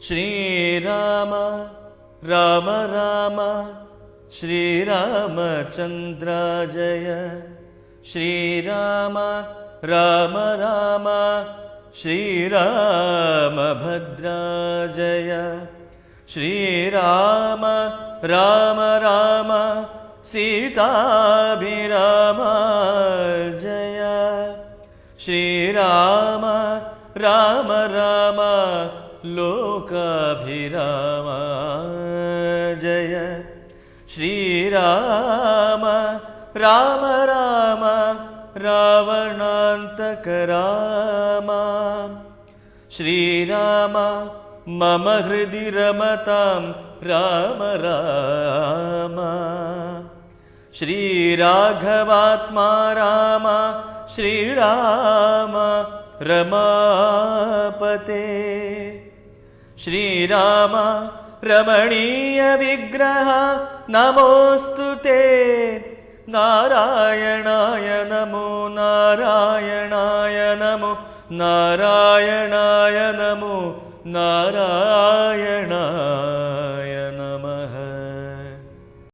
श्रीराम राम राम श्रीरामचन्द्र जय। श्रीराम राम राम श्रीरामभद्रा जय। श्रीराम राम राम सीताभिराम जय। श्रीराम राम राम लोकाभिराम जय। श्रीराम राम राम रावणान्तक राम। श्रीराम मम हृदि रमतां राम राम। श्रीराघवात्मा राम श्रीराम रमापते। श्रीराम रमणीय विग्रह नमोऽस्तु ते। नारायणाय नमो नारायणाय नमो नारायणाय नमो नारायणाय